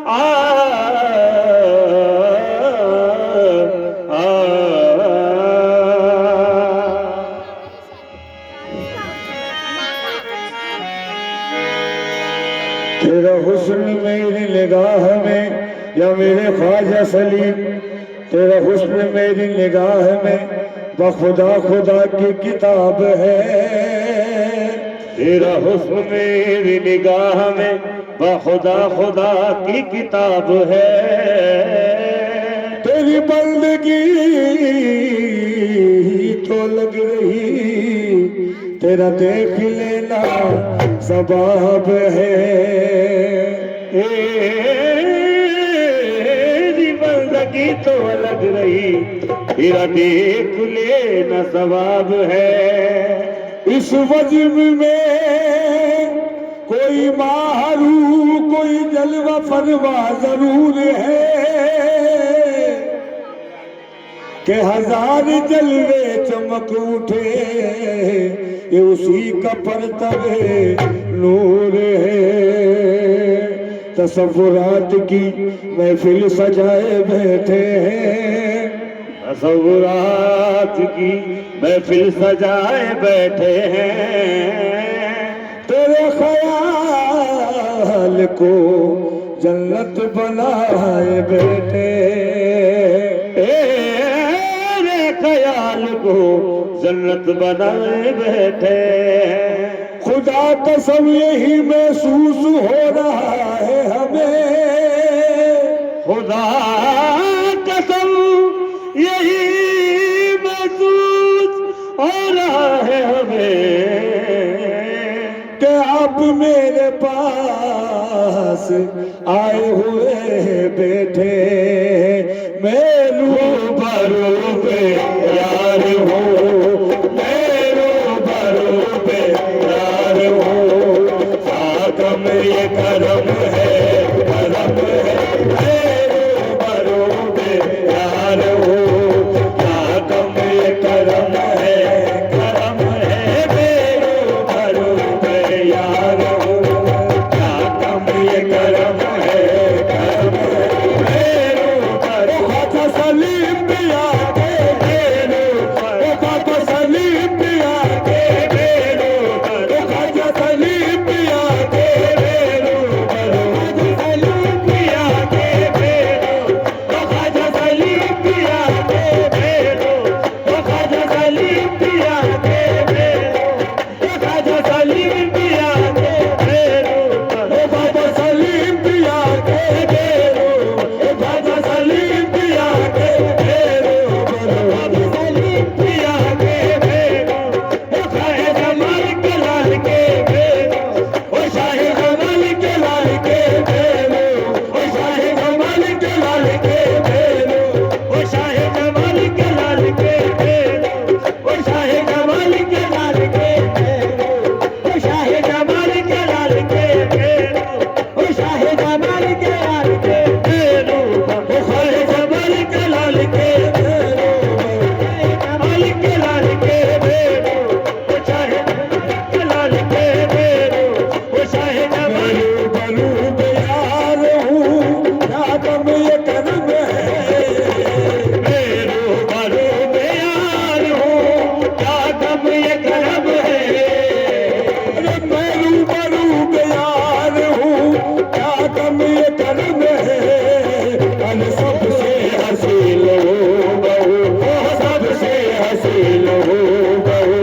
आ तेरा हुस्न मेरी निगाह में या मेरे ख्वाजा सलीम, तेरा हुस्न मेरी निगाह में बखुदा खुदा की किताब है। तेरा हुस्न मेरी निगाह में बखुदा खुदा की किताब है। तेरी बंदगी तो लग रही, तेरा देख लेना सबाब है। तेरी बंदगी तो लग रही, तेरा देख लेना सवाब है। इस वजब में कोई माहरू कोई जलवा फरवा जरूर है कि हजार जलवे चमक उठे, ये उसी का परतबे नूर है। तसव्वुरात की महफिल सजाए बैठे हैं, तसव्वुरात की महफिल सजाए बैठे हैं। तेरे ख्याल को जन्नत बनाए बैठे, तेरे ख्याल को जन्नत बनाए बैठे। खुदा कसम यही महसूस हो रहा है हमें, खुदा कसम यही महसूस हो रहा है हमें कि आप मेरे पास आए हुए बैठे। मैं रूबरू पे यार हूँ, मैं रूबरू पे यार हूँ। आगम ये करम है, करम है। मैं रूबरू पे यार हूँ, आगम ये करम है, करम है। मैं रूबरू पे यार हूँ, आगम ये करम है, करम है। सलीम पिया के बेरो पर, खाजा सलीम पिया के बेरो पर, खाजा सलीम पिया के बेरो पर, सलीम पिया के बेरो, खाजा सलीम पिया के बेरो, खाजा सलीम पिया के बेरो, खाजा सलीम पिया के बेरो, खाजा सलीम पिया के बेरो, खाजा सलीम पिया के बेरो, सलीम पिया के बेरो, शाहे जमाल के लाल के बेरो, ओ शाहे जमाल के लाल के बेरो, ओ शाहे जमाल के लाल के बेरो, ओ शाहे जमाल के लाल के बेरो, ओ शाहे जमाल के लाल के बेरो, ओ शाहे जमाल के लाल के बेरो, ओ शाहे जमाल के लाल के बेरो, ओ शाहे जमाल के लाल के बेरो, जमाल के लाल के बेरो, ओ शाहे के लाल के बेरो, ओ शाहे जमाल। बलू यार हूँ, क्या कम ये करम है। मेरो बलू यार हूँ, क्या कम ये करम है। मेरो बलू यार हूँ, क्या कम ये करम है। अन सबसे हसीन हूँ बहू, सबसे हसीन हूँ बहू,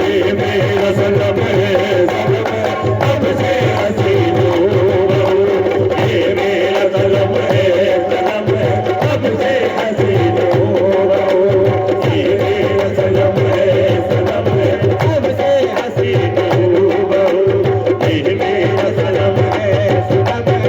ये मेरा सनम है, सनम है। सबसे हसीन हूँ बहू, ये मेरा सनम है, सनम है। सबसे हसीन हूँ बहू, ये मेरा सनम है, सनम है। सबसे हसीन हूँ बहू, ये मेरा सनम है, सनम है।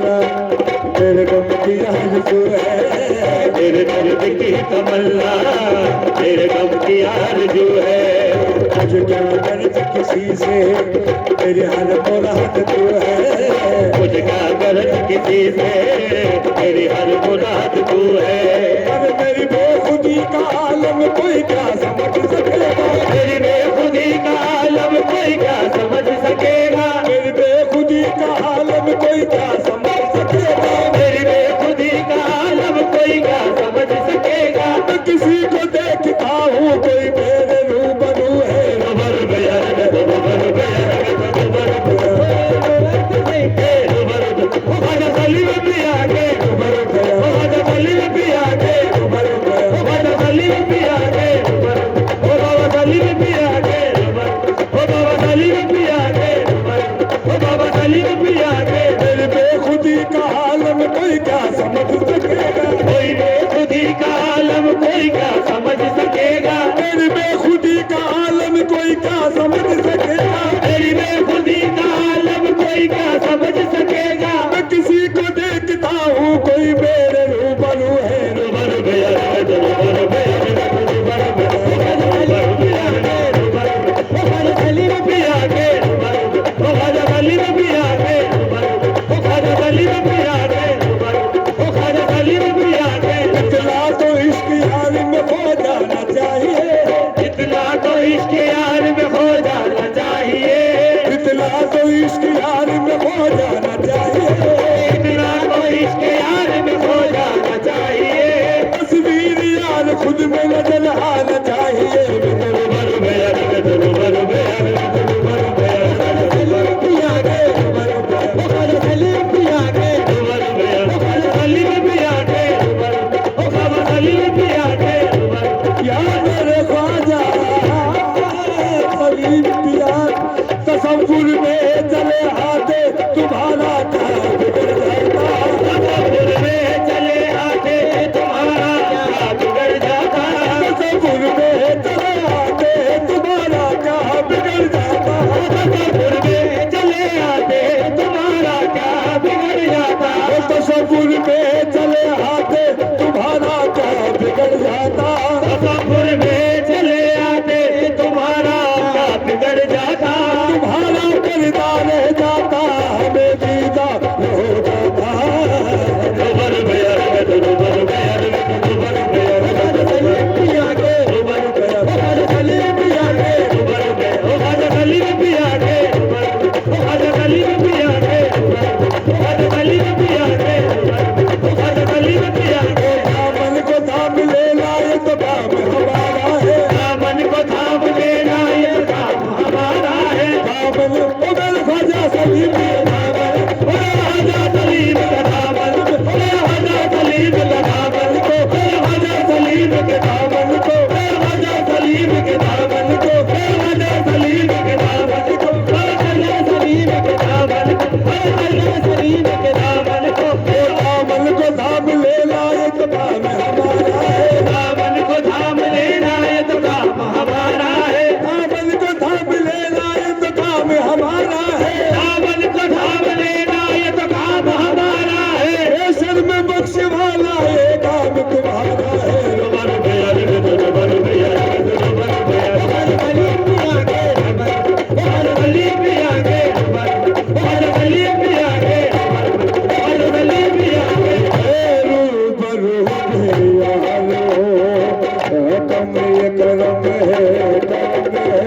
तमन्ना, तेरे गम की आरज़ू है, तेरे दर्द की तमन्ना, तेरे गम की आरज़ू है। मुझे क्या गर्ज किसी से, तेरी हर मुराद तू है, मुझे क्या गर्ज किसी से, तेरी हर मुराद तू है। अरे मेरी बेखुदी का आलम कोई क्या समझ सकेगा, मेरी बेखुदी का आलम कोई क्या समझ सकेगा, मेरी बेखुदी का आलम कोई क्या समझ सकेगा, मेरी बेखुदी का आलम कोई क्या समझ सकेगा। मैं किसी को देखता हूँ कोई मेरे रूबरू है, रुबर बयान रुबर बयान रुबर बयान सलीम भी आगे, रुबर बयान सलीम भी आगे, रुबर बयान सलीम भी आगे, रुबर ओ बाबा सलीम भी आगे, रुबर ओ बाबा सलीम भी आगे, रुबर ओ बाबा सलीम भी आगे। मेरी बेखुदी का आलम कोई क्या समझ सकेगा, कोई बेखुदी का आलम कोई क्या समझ सकेगा, मेरी बेखुदी का आलम कोई क्या समझ सकेगा, मेरी बेखुदी का आलम कोई क्या समझ सकेगा। मैं किसी को देखता हूँ कोई मेरे रूबरू है, रुबर बयान रुबर बयान रुबर बयान रुबर सलीम भी आगे, रुबर सलीम भी आगे, रुबर सलीम भी आगे, रुबर सलीम भी आगे। इतना तो इश्क यार में हो जाना चाहिए, इतना तो इश्क यार में हो जाना चाहिए, इतना तो इश्क यार में हो जाना चाहिए, इतना तो इश्क यार में हो जाना चाहिए। तस्वीर यार खुद में नजर आना चाहिए, रुबर बयान रुबर बयान रुबर बयान सलीम भी आगे, रुबर सलीम भी आगे, रुबर बयान सलीम भी आगे, रुबर ओ बाबा सलीम भी आगे, रुबर या मेरे ख्वाजा सलीम पिया। तसव्वुर में चले आते तुम्हारा क्या बिगड़ जाता, तसव्वुर में चले आते तुम्हारा क्या बिगड़ जाता, तसव्वुर में चले आते तुम्हारा क्या बिगड़ जाता, तसव्वुर में चले आते तुम्हारा क्या बिगड़ जाता, तसव्वुर में चले आते तुम्हारा क्या बिगड़ जाता, तसव्वुर में चले आते तुम्हारा क्या बिगड़ जाता, तुम्हारा पर्दा रह जाता हमें दीदा हो जाता। रुबर बयान रुबर बयान रुबर बयान सलीम भी आगे, रुबर बयान सलीम भी आगे, रुबर बयान सलीम भी आगे, रुबर सलीम भी आगे, रुबर सलीम भी आगे, रुबर सलीम भी आगे। दामन को थाम लेना ये तो काम हमारा है, दामन को थाम लेना ये काम हमारा है, दामन ओ मेरे ख्वाजा सलीम के दामन, ओ ख्वाजा सलीम के दामन, ओ ख्वाजा सलीम के दामन को, ओ ख्वाजा सलीम के दामन को, ओ ख्वाजा सलीम के दामन को, ओ ख्वाजा सलीम के दामन को, ओ ख्वाजा सलीम के दामन को, ओ ख्वाजा सलीम के दामन को। ओ दामन को थाम लेना ये तो काम हमारा है, दामन को थाम लेना ये तो काम हमारा है, दामन को थाम लेना ये तो काम हमारा है, दामन को थाम लेना ये तो काम हमारा है। सर में बख्श वाला ये काम तुम्हारा है, रुबर बयान रुबर बयान रुबर बयान सलीम भी आगे, रुबर सलीम भी आगे, रुबर सलीम भी आगे, रुबर सलीम भी आगे। रूबरू यारो कम ये करम है, करम है।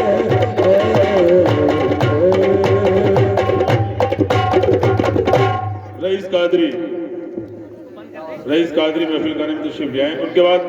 रईस कादरी महफिल खाने में तशरीफ ले आए। उनके बाद